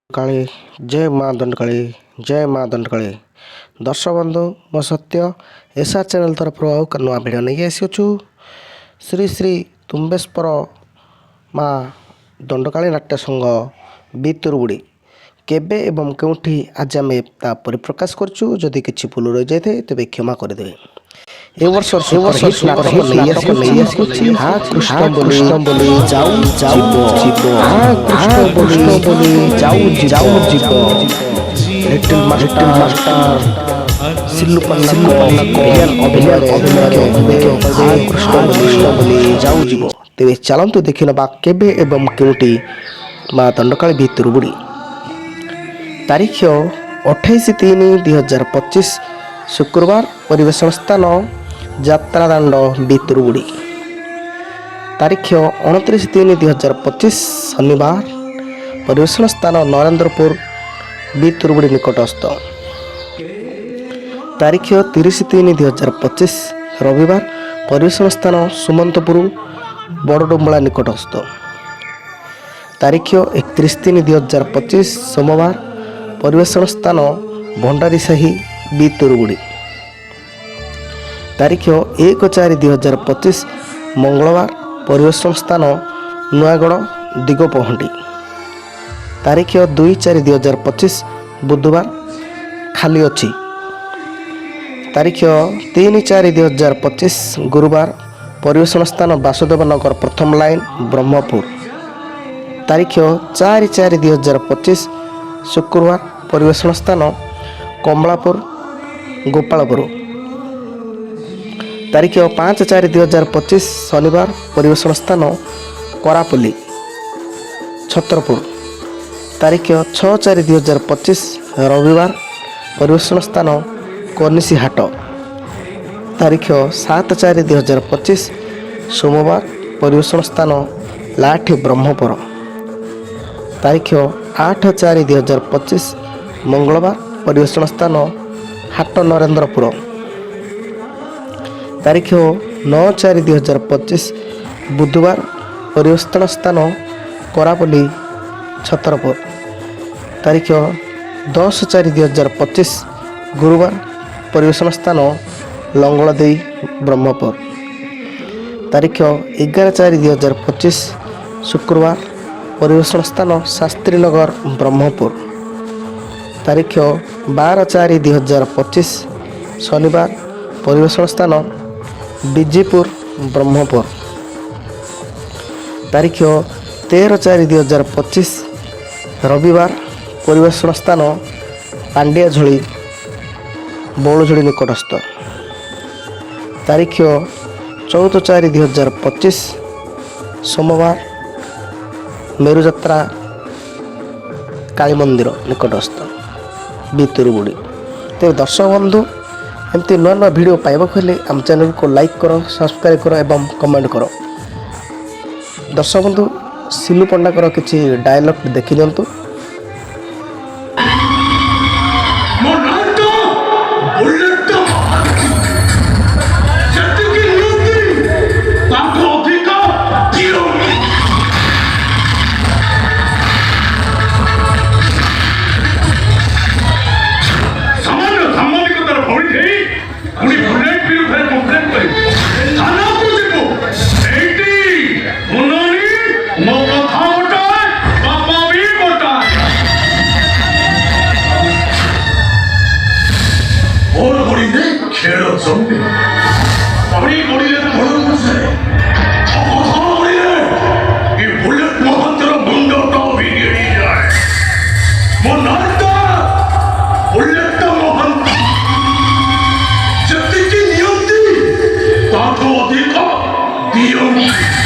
काली जय माँ दंडकाली जय माँ दंडकाली दर्शक बंधु मो सत्य एसआर चैनल तरफ नुआ भिडियो नहीं आसीचु श्री श्री तुम्बेश्वर माँ दंडकाली नाट्य संघ बितुरगुड़ी केबे एवं केउठी आज आम ता परिप्रकाश करछु जदि किछि भूल रहि जाय तेबे क्षमा करदेवे। ए वर्ष हा कृष्ण बोली जाऊ लिटिल मास्टर सिल्लू कृष्ण बोली जाऊ जीव तेरे चलतु देखि नबा केबे एवं केउटी माँ दंडकाली भितुरगुड़ी तारीख 28/3/2025 शुक्रवार परिवेशन स्थान यात्रा दांड बितुरगुड़ी तारीख 29/3/2025 शनिवार परिवेशन स्थान नरेंद्रपुर बितुरगुड़ी निकटस्थ तारीख 30/3/2025 रविवार परिवेशन स्थान सुमंतपुर बड़डुम्बला निकटस्थ तारीख 31/3/2025 सोमवार परिवेशन स्थान भंडारी साही बितुरगुड़ी तारीख 1/4/2025 मंगलवार परिवेशन स्थान नुआगड़ दिगपहंडी तारीख 2/4/2025 बुधवार खाली अच्छी तारीख 3/4/2025 गुरुवार परिवेशन स्थान वासुदेव नगर प्रथम लाइन ब्रह्मपुर तारीख 4/4/2025 शुक्रवार परिवेशन स्थान कमलापुर गोपालपुर तारीख 5/4/2025 शनिवार परिवेशन स्थान करापुली छत्रपुर तारीख 6/4/2025 रविवार परिवेशन स्थान कनिसी हाट तारीख 7/4/2025 सोमवार परिवेशन स्थान लाठी ब्रह्मपुर तारीख 8/4/2025 मंगलवार परिवेशन स्थान हाट नरेंद्रपुर तारीख 9/4/2025 बुधवार परिवेशन स्थान करापल्ली छतरपुर तारीख 10/4/2025 गुरुवार परिवेशन स्थान लंगलदेई ब्रह्मपुर तारीख 11/4/2025 शुक्रवार परिवेशन स्थान शास्त्रीनगर ब्रह्मपुर तारीख 12/4/2025 शनिवार परिवेशन स्थान बिजीपुर ब्रह्मपुर तारीख 13/4/2025 रविवार परिवेशन स्थान पांडियाझोली बौलझोली निकटस्थ तारीख 14/4/2025 सोमवार मेरुजात्रा काली मंदिर निकटस्थ बितुरगुड़ी। तो दर्शक बंधु एमती नुआ नुआ भिडियो पाइबा हेले आम चैनल को लाइक करो सब्सक्राइब करो एवं कमेंट करो। दर्शक बंधु सिल्लू पंडा किसी डायलॉग देखि दिंतु। Dios